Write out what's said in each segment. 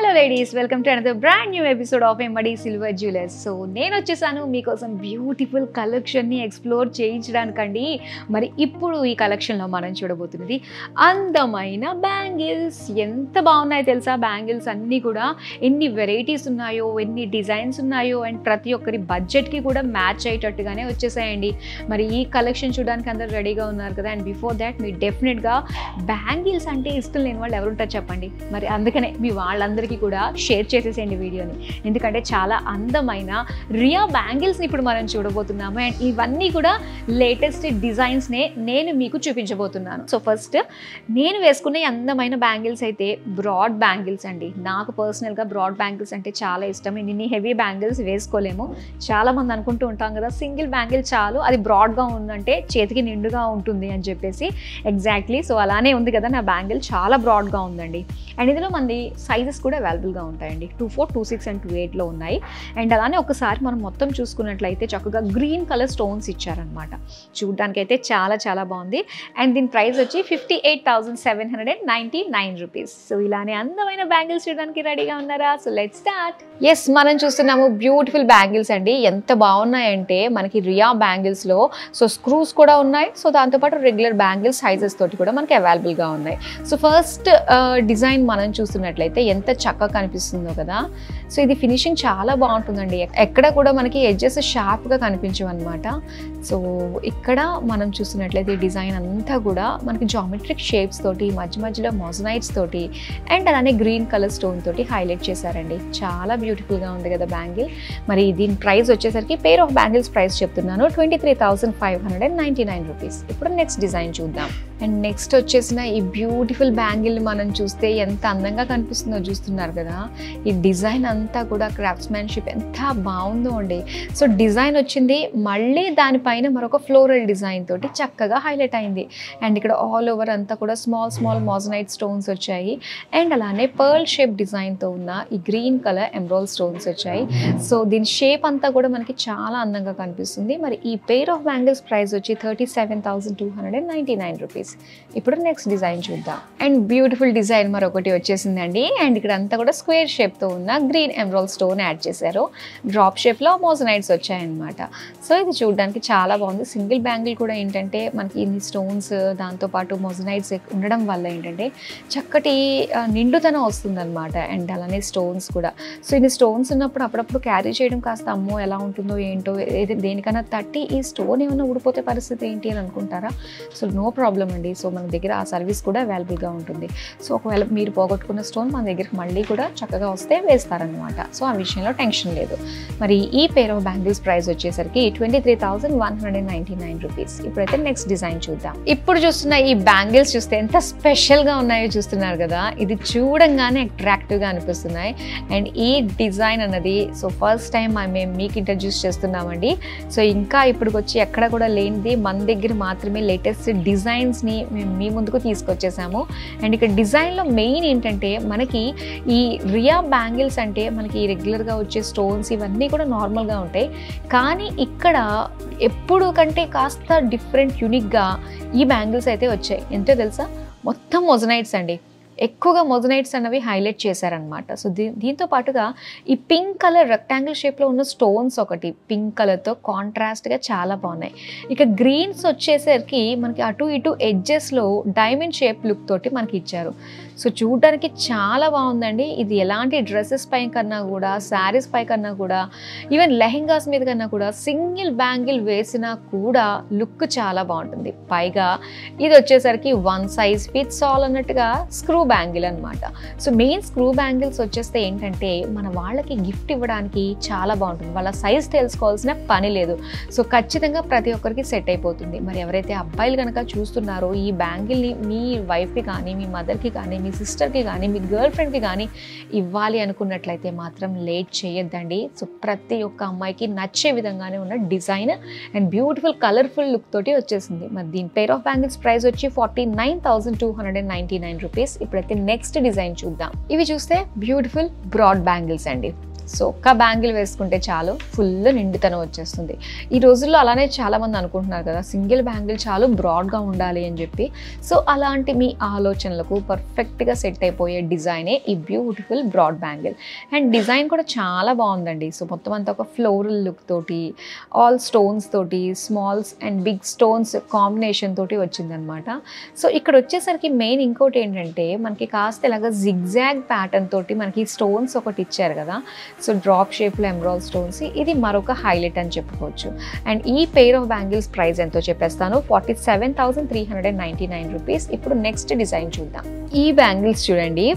Hello ladies, welcome to another brand new episode of Emmadi Silver Jewelers. So నేను వచ్చేసాను మీకోసం beautiful కలెక్షన్ని explore చేయించడానికండి. మరి ఇప్పుడు ఈ కలెక్షన్లో మనం చూడబోతున్నది అందమైన బ్యాంగిల్స్. ఎంత బాగున్నాయో తెలుసా బ్యాంగిల్స్ అన్నీ కూడా, ఎన్ని వెరైటీస్ ఉన్నాయో, ఎన్ని డిజైన్స్ ఉన్నాయో, అండ్ ప్రతి ఒక్కరి బడ్జెట్కి కూడా మ్యాచ్ అయ్యేటట్టుగానే వచ్చేసాయండి. మరి ఈ కలెక్షన్ చూడడానికి అందరూ రెడీగా ఉన్నారు కదా. అండ్ బిఫోర్ దాట్ మీరు డెఫినెట్గా బ్యాంగిల్స్ అంటే ఇష్టం లేని వాళ్ళు ఎవరుంటారు చెప్పండి. మరి అందుకనే మీ వాళ్ళందరికీ కూడా షేర్ చేసేసేయండి వీడియోని, ఎందుకంటే చాలా అందమైన రియా బ్యాంగిల్స్ని ఇప్పుడు మనం చూడబోతున్నాము. అండ్ ఇవన్నీ కూడా లేటెస్ట్ డిజైన్స్నే నేను మీకు చూపించబోతున్నాను. సో ఫస్ట్ నేను వేసుకునే అందమైన బ్యాంగిల్స్ అయితే బ్రాడ్ బ్యాంగిల్స్ అండి. నాకు పర్సనల్గా బ్రాడ్ బ్యాంగిల్స్ అంటే చాలా ఇష్టం. ఇన్ని హెవీ బ్యాంగిల్స్ వేసుకోలేము. చాలామంది అనుకుంటూ ఉంటాం కదా సింగిల్ బ్యాంగిల్ చాలు, అది బ్రాడ్గా ఉందంటే చేతికి నిండుగా ఉంటుంది అని చెప్పేసి. ఎగ్జాక్ట్లీ సో అలానే ఉంది కదా నా బ్యాంగిల్, చాలా బ్రాడ్గా ఉందండి. అండ్ ఇందులో మంది సైజెస్ కూడా అవైలబుల్గా ఉంటాయండి. 24, 26 అండ్ 28లో ఉన్నాయి. అండ్ అలానే ఒకసారి మనం మొత్తం చూసుకున్నట్లయితే చక్కగా గ్రీన్ కలర్ స్టోన్స్ ఇచ్చారనమాట. చూడడానికి అయితే చాలా చాలా బాగుంది. అండ్ దీని ప్రైస్ వచ్చి 58,799 రూపీస్. సో ఇలానే అందమైన బ్యాంగిల్స్ చూడడానికి రెడీగా ఉన్నారా? So let's start. ఎస్, మనం చూస్తున్నాము బ్యూటిఫుల్ బ్యాంగిల్స్ అండి. ఎంత బాగున్నాయంటే మనకి రియా బ్యాంగిల్స్లో సో స్క్రూస్ కూడా ఉన్నాయి. సో దాంతోపాటు రెగ్యులర్ బ్యాంగిల్స్ సైజెస్ తోటి కూడా మనకి అవైలబుల్గా ఉన్నాయి. సో ఫస్ట్ డిజైన్ మనం చూస్తున్నట్లయితే ఎంత చక్కగా కనిపిస్తుందో కదా. సో ఇది ఫినిషింగ్ చాలా బాగుంటుందండి. ఎక్కడ కూడా మనకి ఎడ్జెస్ షార్ప్గా కనిపించవు అనమాట. సో ఇక్కడ మనం చూస్తున్నట్లయితే డిజైన్ అంతా కూడా మనకి జామెట్రిక్ షేప్స్ తోటి, మధ్య మధ్యలో మొజనైట్స్ తోటి, అండ్ అలానే గ్రీన్ కలర్ స్టోన్ తోటి హైలైట్ చేశారండి. చాలా బ్యూటిఫుల్గా ఉంది కదా బ్యాంగిల్. మరి దీని ప్రైస్ వచ్చేసరికి పేర్ ఆఫ్ బ్యాంగిల్స్ ప్రైస్ చెప్తున్నాను 23,599 రూపీస్. ఇప్పుడు నెక్స్ట్ డిజైన్ చూద్దాం. అండ్ నెక్స్ట్ వచ్చేసిన ఈ బ్యూటిఫుల్ బ్యాంగిల్ మనం చూస్తే ఎంత అందంగా కనిపిస్తుందో చూస్తున్నారు కదా. ఈ డిజైన్ అంతా కూడా క్రాఫ్ట్స్మెన్షిప్ ఎంత బాగుందో అండి. సో డిజైన్ వచ్చింది, మళ్ళీ దానిపైన మరొక ఫ్లోరల్ డిజైన్ తోటి చక్కగా హైలైట్ అయింది. అండ్ ఇక్కడ ఆల్ ఓవర్ అంతా కూడా స్మాల్ స్మాల్ మోజనైట్ స్టోన్స్ వచ్చాయి. అండ్ అలానే పర్ల్ షేప్ డిజైన్తో ఉన్న ఈ గ్రీన్ కలర్ ఎమరాల్డ్ స్టోన్స్ వచ్చాయి. సో దీని షేప్ అంతా కూడా మనకి చాలా అందంగా కనిపిస్తుంది. మరి ఈ పేర్ ఆఫ్ బ్యాంగిల్స్ ప్రైస్ వచ్చి 37,299 రూపీస్. ఇప్పుడు నెక్స్ట్ డిజైన్ చూద్దాం. అండ్ బ్యూటిఫుల్ డిజైన్ మరొకటి వచ్చేసిందండి. అండ్ ఇక్కడ అంతా కూడా స్క్వేర్ షేప్తో ఉన్న గ్రీన్ ఎమరాల్డ్ స్టోన్ యాడ్ చేశారు. డ్రాప్ షేప్లో మోజనైట్స్ వచ్చాయన్నమాట. సో ఇది చూడడానికి చాలా బాగుంది. సింగిల్ బ్యాంగిల్ కూడా ఏంటంటే మనకి ఇన్ని స్టోన్స్ దాంతోపాటు మోజనైట్స్ ఉండడం వల్ల ఏంటంటే చక్కటి నిండుతనం వస్తుందన్నమాట. అండ్ అలానే స్టోన్స్ కూడా. సో ఇన్ని స్టోన్స్ ఉన్నప్పుడు అప్పుడప్పుడు క్యారీ చేయడం కాస్త అమ్మో ఎలా ఉంటుందో ఏంటో, దేనికన్నా తట్టి ఈ స్టోన్ ఏమైనా ఊడిపోతే పరిస్థితి ఏంటి అని అనుకుంటారా? సో నో ప్రాబ్లం అండి. సో మన దగ్గర ఆ సర్వీస్ కూడా అవైలబుల్గా ఉంటుంది. సో ఒకవేళ మీరు పోగొట్టుకున్న స్టోన్ మన దగ్గరికి మళ్ళీ కూడా చక్కగా వస్తే వేస్తారనమాట. సో ఆ విషయంలో టెన్షన్ లేదు. మరి ఈ పేర్ ఆఫ్ బ్యాంగిల్స్ ప్రైస్ వచ్చేసరికి 23,199 రూపీస్. ఇప్పుడైతే నెక్స్ట్ డిజైన్ చూద్దాం. ఇప్పుడు చూస్తున్న ఈ బ్యాంగిల్స్ చూస్తే ఎంత స్పెషల్గా ఉన్నాయో చూస్తున్నారు కదా. ఇది చూడంగానే అట్రాక్టివ్గా అనిపిస్తున్నాయి. అండ్ ఈ డిజైన్ అన్నది సో ఫస్ట్ టైం మేము మీకు ఇంట్రడ్యూస్ చేస్తున్నామండి. సో ఇంకా ఇప్పటికి వచ్చి ఎక్కడ కూడా లేనిది మన దగ్గర మాత్రమే లేటెస్ట్ డిజైన్స్ని మేము మీ ముందుకు తీసుకొచ్చేసాము. అండ్ ఇక్కడ డిజైన్లో మెయిన్ ఏంటంటే మనకి ఈ రియా బ్యాంగిల్స్ అంటే మనకి రెగ్యులర్గా వచ్చే స్టోన్స్ ఇవన్నీ కూడా నార్మల్గా ఉంటాయి. కానీ ఇక్కడ ఎప్పుడు కంటే కాస్త డిఫరెంట్ యూనిక్గా ఈ బ్యాంగిల్స్ అయితే వచ్చాయి. ఎంతో తెలుసా, మొత్తం మొజనైట్స్ అండి. ఎక్కువగా మొజనైట్స్ అన్నవి హైలైట్ చేశారనమాట. సో దీంతో పాటుగా ఈ పింక్ కలర్ రెక్టాంగిల్ షేప్లో ఉన్న స్టోన్స్ ఒకటి పింక్ కలర్తో కాంట్రాస్ట్గా చాలా బాగున్నాయి. ఇక గ్రీన్స్ వచ్చేసరికి మనకి అటు ఇటు ఎడ్జెస్లో డైమండ్ షేప్ లుక్ తోటి మనకి ఇచ్చారు. సో చూడడానికి చాలా బాగుందండి. ఇది ఎలాంటి డ్రెస్సెస్ పై కన్నా కూడా, శారీస్ పై కన్నా కూడా, ఈవెన్ లెహెంగాస్ మీద కన్నా కూడా సింగిల్ బ్యాంగిల్ వేసినా కూడా లుక్ చాలా బాగుంటుంది. పైగా ఇది వచ్చేసరికి వన్ సైజ్ ఫిట్స్ ఆల్ అన్నట్టుగా స్క్రూ బ్యాంగిల్ అనమాట. సో మెయిన్ స్క్రూ బ్యాంగిల్స్ వచ్చేస్తే ఏంటంటే మన వాళ్ళకి గిఫ్ట్ ఇవ్వడానికి చాలా బాగుంటుంది. వాళ్ళ సైజ్ తెలుసుకోవాల్సిన పని లేదు. సో ఖచ్చితంగా ప్రతి ఒక్కరికి సెట్ అయిపోతుంది. మరి ఎవరైతే అబ్బాయిలు కనుక చూస్తున్నారో ఈ బ్యాంగిల్ని మీ వైఫ్కి కానీ, మీ మదర్కి కానీ, మీ సిస్టర్కి కానీ, మీ గర్ల్ ఫ్రెండ్కి కానీ ఇవ్వాలి అనుకున్నట్లయితే మాత్రం లేట్ చేయొద్దండి. సో ప్రతి ఒక్క అమ్మాయికి నచ్చే విధంగానే ఉన్న design and beautiful colourful look తోటి వచ్చేసింది. మరి దీని పేర్ ఆఫ్ బ్యాంగిల్స్ ప్రైస్ వచ్చి 49,299 రూపీస్. ఇప్పుడైతే నెక్స్ట్ డిజైన్ చూద్దాం. ఇవి చూస్తే బ్యూటిఫుల్ బ్రాడ్ బ్యాంగిల్స్ అండి. సో ఒక్క బ్యాంగిల్ వేసుకుంటే చాలు, ఫుల్ నిండుతనం వచ్చేస్తుంది. ఈ రోజుల్లో అలానే చాలామంది అనుకుంటున్నారు కదా, సింగిల్ బ్యాంగిల్ చాలు బ్రాడ్గా ఉండాలి అని చెప్పి. సో అలాంటి మీ ఆలోచనలకు పర్ఫెక్ట్గా సెట్ అయిపోయే డిజైనే ఈ beautiful broad bangle. And design కూడా చాలా బాగుందండి. సో మొత్తం అంతా ఒక ఫ్లోరల్ లుక్ తోటి, ఆల్ స్టోన్స్ తోటి, smalls and big stones combination తోటి వచ్చిందనమాట. సో ఇక్కడ వచ్చేసరికి మెయిన్ ఇంకోటి ఏంటంటే, మనకి కాస్త ఇలాగ జిగ్జాగ్ ప్యాటర్న్ తోటి మనకి స్టోన్స్ ఒకటి ఇచ్చారు కదా, సో డ్రాప్ షేప్లో ఎమరాల్డ్ స్టోన్స్, ఇది మరొక హైలైట్ అని చెప్పుకోవచ్చు. అండ్ ఈ పెయిర్ ఆఫ్ బ్యాంగిల్స్ ప్రైస్ ఎంతో చెప్పేస్తాను, 47,399 రూపీస్. ఇప్పుడు నెక్స్ట్ డిజైన్ చూద్దాం. ఈ బ్యాంగిల్స్ చూడండి,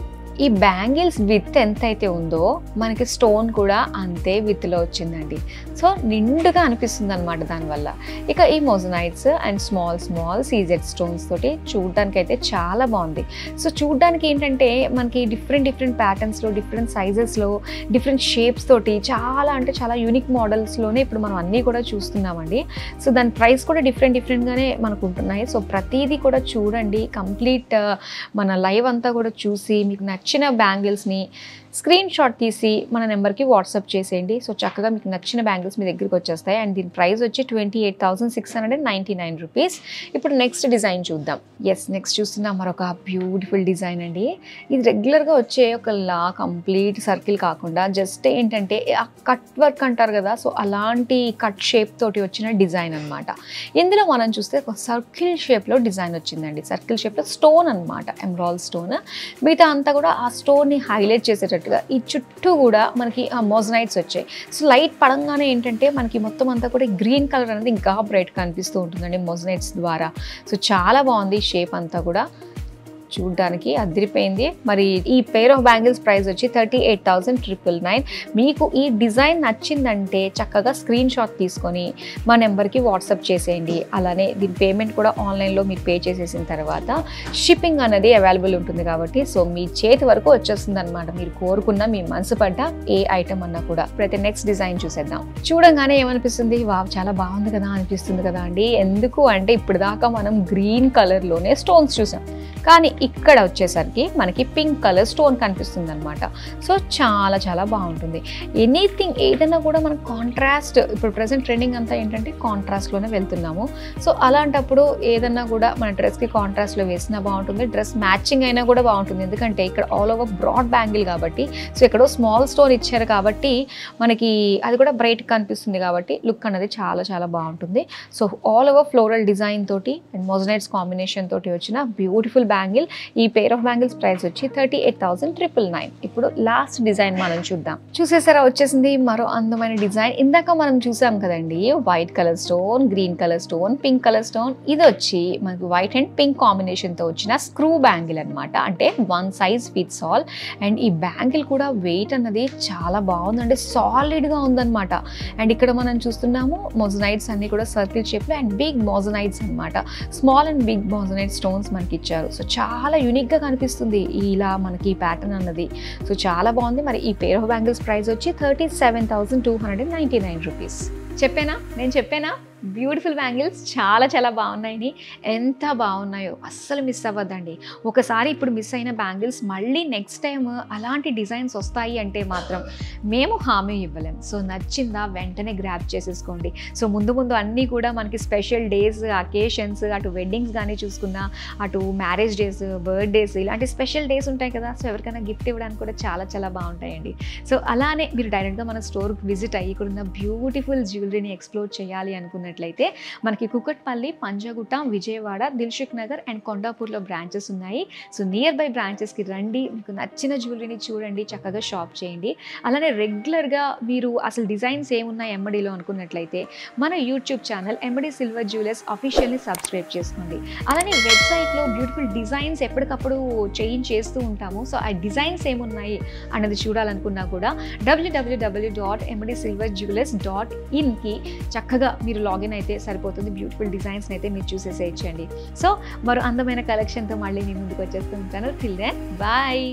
ఈ బ్యాంగిల్స్ విత్ ఎంత అయితే ఉందో మనకి స్టోన్ కూడా అంతే విత్లో వచ్చిందండి. సో నిండుగా అనిపిస్తుంది అనమాట దానివల్ల. ఇక ఈ మొజనైట్స్ అండ్ స్మాల్ సీజెడ్ స్టోన్స్ తోటి చూడడానికి అయితే చాలా బాగుంది. సో చూడడానికి ఏంటంటే మనకి డిఫరెంట్ ప్యాటర్న్స్లో, డిఫరెంట్ సైజెస్లో, డిఫరెంట్ షేప్స్ తోటి చాలా అంటే చాలా యూనిక్ మోడల్స్లోనే ఇప్పుడు మనం అన్నీ కూడా చూస్తున్నామండి. సో దాని ప్రైస్ కూడా డిఫరెంట్గానే మనకు ఉంటున్నాయి. సో ప్రతిదీ కూడా చూడండి, కంప్లీట్ మన లైవ్ అంతా కూడా చూసి మీకు నచ్చిన బ్యాంగిల్స్ని స్క్రీన్ షాట్ తీసి మన నెంబర్కి వాట్సాప్ చేసేయండి. సో చక్కగా మీకు నచ్చిన బ్యాంగిల్స్ మీ దగ్గరికి వచ్చేస్తాయి. అండ్ దీని ప్రైస్ వచ్చి 28,699 రూపీస్. ఇప్పుడు నెక్స్ట్ డిజైన్ చూద్దాం. నెక్స్ట్ చూస్తున్నా మరొక బ్యూటిఫుల్ డిజైన్ అండి. ఇది రెగ్యులర్గా వచ్చే ఒక కంప్లీట్ సర్కిల్ కాకుండా జస్ట్ ఏంటంటే ఆ కట్ వర్క్ అంటారు కదా, సో అలాంటి కట్ షేప్ తోటి వచ్చిన డిజైన్ అనమాట. ఇందులో మనం చూస్తే ఒక సర్కిల్ షేప్లో డిజైన్ వచ్చిందండి. సర్కిల్ షేప్లో స్టోన్ అనమాట, ఎమరాల్డ్ స్టోన్. మిగతా అంతా కూడా ఆ స్టోన్ని హైలైట్ చేసేటట్టు ఈ చుట్టూ కూడా మనకి ఆ మొజనైట్స్ వచ్చాయి. సో లైట్ పడంగానే ఏంటంటే మనకి మొత్తం అంతా కూడా గ్రీన్ కలర్ అనేది ఇంకా బ్రైట్గా కనిపిస్తూ ఉంటుందండి మొజనైట్స్ ద్వారా. సో చాలా బాగుంది షేప్ అంతా కూడా, చూడ్డానికి అదిరిపోయింది. మరి ఈ పెయిర్ ఆఫ్ బ్యాంగిల్స్ ప్రైస్ వచ్చి 38,999. మీకు ఈ డిజైన్ నచ్చిందంటే చక్కగా స్క్రీన్ షాట్ తీసుకొని మా నెంబర్కి వాట్సాప్ చేసేయండి. అలానే దీని పేమెంట్ కూడా ఆన్లైన్లో మీరు పే చేసేసిన తర్వాత షిప్పింగ్ అనేది అవైలబుల్ ఉంటుంది కాబట్టి సో మీ చేతి వరకు వచ్చేస్తుంది అనమాట. మీరు కోరుకున్న, మీ మనసు పడ్డ ఏ ఐటమ్ అన్నా కూడా. ప్రతి నెక్స్ట్ డిజైన్ చూసేద్దాం. చూడంగానే ఏమనిపిస్తుంది, వావ్ చాలా బాగుంది కదా అనిపిస్తుంది కదా అండి. ఎందుకు అంటే ఇప్పుడు దాకా మనం గ్రీన్ కలర్లోనే స్టోన్స్ చూసాం, కానీ ఇక్కడ వచ్చేసరికి మనకి పింక్ కలర్ స్టోన్ కనిపిస్తుంది అనమాట. సో చాలా బాగుంటుంది. ఎనీథింగ్ ఏదైనా కూడా మనం కాంట్రాస్ట్, ఇప్పుడు ప్రజెంట్ ట్రెండింగ్ అంతా ఏంటంటే కాంట్రాస్ట్లోనే వెళ్తున్నాము. సో అలాంటప్పుడు ఏదన్నా కూడా మన డ్రెస్కి కాంట్రాస్ట్లో వేసినా బాగుంటుంది, డ్రెస్ మ్యాచింగ్ అయినా కూడా బాగుంటుంది. ఎందుకంటే ఇక్కడ ఆల్ ఓవర్ బ్రాడ్ బ్యాంగిల్ కాబట్టి, సో ఎక్కడో స్మాల్ స్టోన్ ఇచ్చారు కాబట్టి మనకి అది కూడా బ్రైట్ కనిపిస్తుంది కాబట్టి లుక్ అనేది చాలా బాగుంటుంది. So all over floral design తోటి అండ్ మొజనైట్స్ కాంబినేషన్ తోటి వచ్చిన బ్యూటిఫుల్ బ్యాంగిల్. ఈ పెయిర్ ఆఫ్ బ్యాంగిల్స్ ప్రైస్ వచ్చి 38,999. ఇప్పుడు లాస్ట్ డిజైన్ మనం చూద్దాం. చూసేసారా, వచ్చేసింది మరో అందమైన డిజైన్. ఇందాక మనం చూసాం కదండి, white colour stone, green colour stone, pink colour stone. ఇది వచ్చి మనకి వైట్ అండ్ పింక్ కాంబినేషన్ తో వచ్చిన స్క్రూ బ్యాంగిల్ అనమాట. అంటే one size fits all. And ఈ బ్యాంగిల్ కూడా వెయిట్ అన్నది చాలా బాగుందండి, సాలిడ్ గా ఉందన్నమాట. అండ్ ఇక్కడ మనం చూస్తున్నాము మొజనైట్స్ అన్ని కూడా సర్కిల్ షేప్ లో అండ్ బిగ్ మొజనైట్స్ అనమాట. Small and big moissanite stones మనకి ఇచ్చారు. సో చాలా యూనిక్గా కనిపిస్తుంది ఇలా మనకి ఈ ప్యాటర్న్ అన్నది. సో చాలా బాగుంది. మరి ఈ పెయిర్ ఆఫ్ బ్యాంగిల్స్ ప్రైస్ వచ్చి 37,299 రూపీస్. నేను చెప్పానా బ్యూటిఫుల్ బ్యాంగిల్స్ చాలా బాగున్నాయని. ఎంత బాగున్నాయో అస్సలు మిస్ అవ్వద్దండి. ఒకసారి ఇప్పుడు మిస్ అయిన బ్యాంగిల్స్ మళ్ళీ నెక్స్ట్ టైం అలాంటి డిజైన్స్ వస్తాయి అంటే మాత్రం మేము హామీ ఇవ్వలేం. సో నచ్చిందా వెంటనే గ్రాప్ చేసేసుకోండి. సో ముందు అన్నీ కూడా మనకి స్పెషల్ డేస్, అకేషన్స్, అటు వెడ్డింగ్స్ కానీ చూసుకున్నా, అటు మ్యారేజ్ డేస్, బర్త్డేస్, ఇలాంటి స్పెషల్ డేస్ ఉంటాయి కదా. సో ఎవరికైనా గిఫ్ట్ ఇవ్వడానికి కూడా చాలా బాగుంటాయండి. సో అలానే మీరు డైరెక్ట్గా మన స్టోర్కి విజిట్ అయ్యి ఇక్కడ ఉన్న బ్యూటిఫుల్ జ్యువెలరీని ఎక్స్ప్లోర్ చేయాలి అనుకున్నట్లయితే మనకి కుకట్పల్లి, పంజాగుట్ట, విజయవాడ, దిల్సుఖ్ నగర్ అండ్ కొండాపూర్లో బ్రాంచెస్ ఉన్నాయి. సో నియర్ బై బ్రాంచెస్కి రండి, మీకు నచ్చిన జ్యువెలరీని చూడండి, చక్కగా షాప్ చేయండి. అలానే రెగ్యులర్గా మీరు అసలు డిజైన్స్ ఏమున్నాయి ఎంఎడిలో అనుకున్నట్లయితే మన YouTube channel MAD silver jewellers అఫీషియల్ని సబ్స్క్రైబ్ చేసుకోండి. అలానే వెబ్సైట్లో బ్యూటిఫుల్ డిజైన్స్ ఎప్పటికప్పుడు చేంజ్ చేస్తూ ఉంటాము. సో ఆ డిజైన్స్ ఏమున్నాయి అన్నది చూడాలనుకున్నా కూడా www.mdsilverjewelers.in చక్కగా మీరు లాగిన్ అయితే సరిపోతుంది. బ్యూటిఫుల్ డిజైన్స్ అయితే మీరు చూసేసేయచ్చండి. సో మరో అందమైన కలెక్షన్తో మళ్ళీ నేను ముందుకు వచ్చేస్తూ ఉంటాను. Till then bye.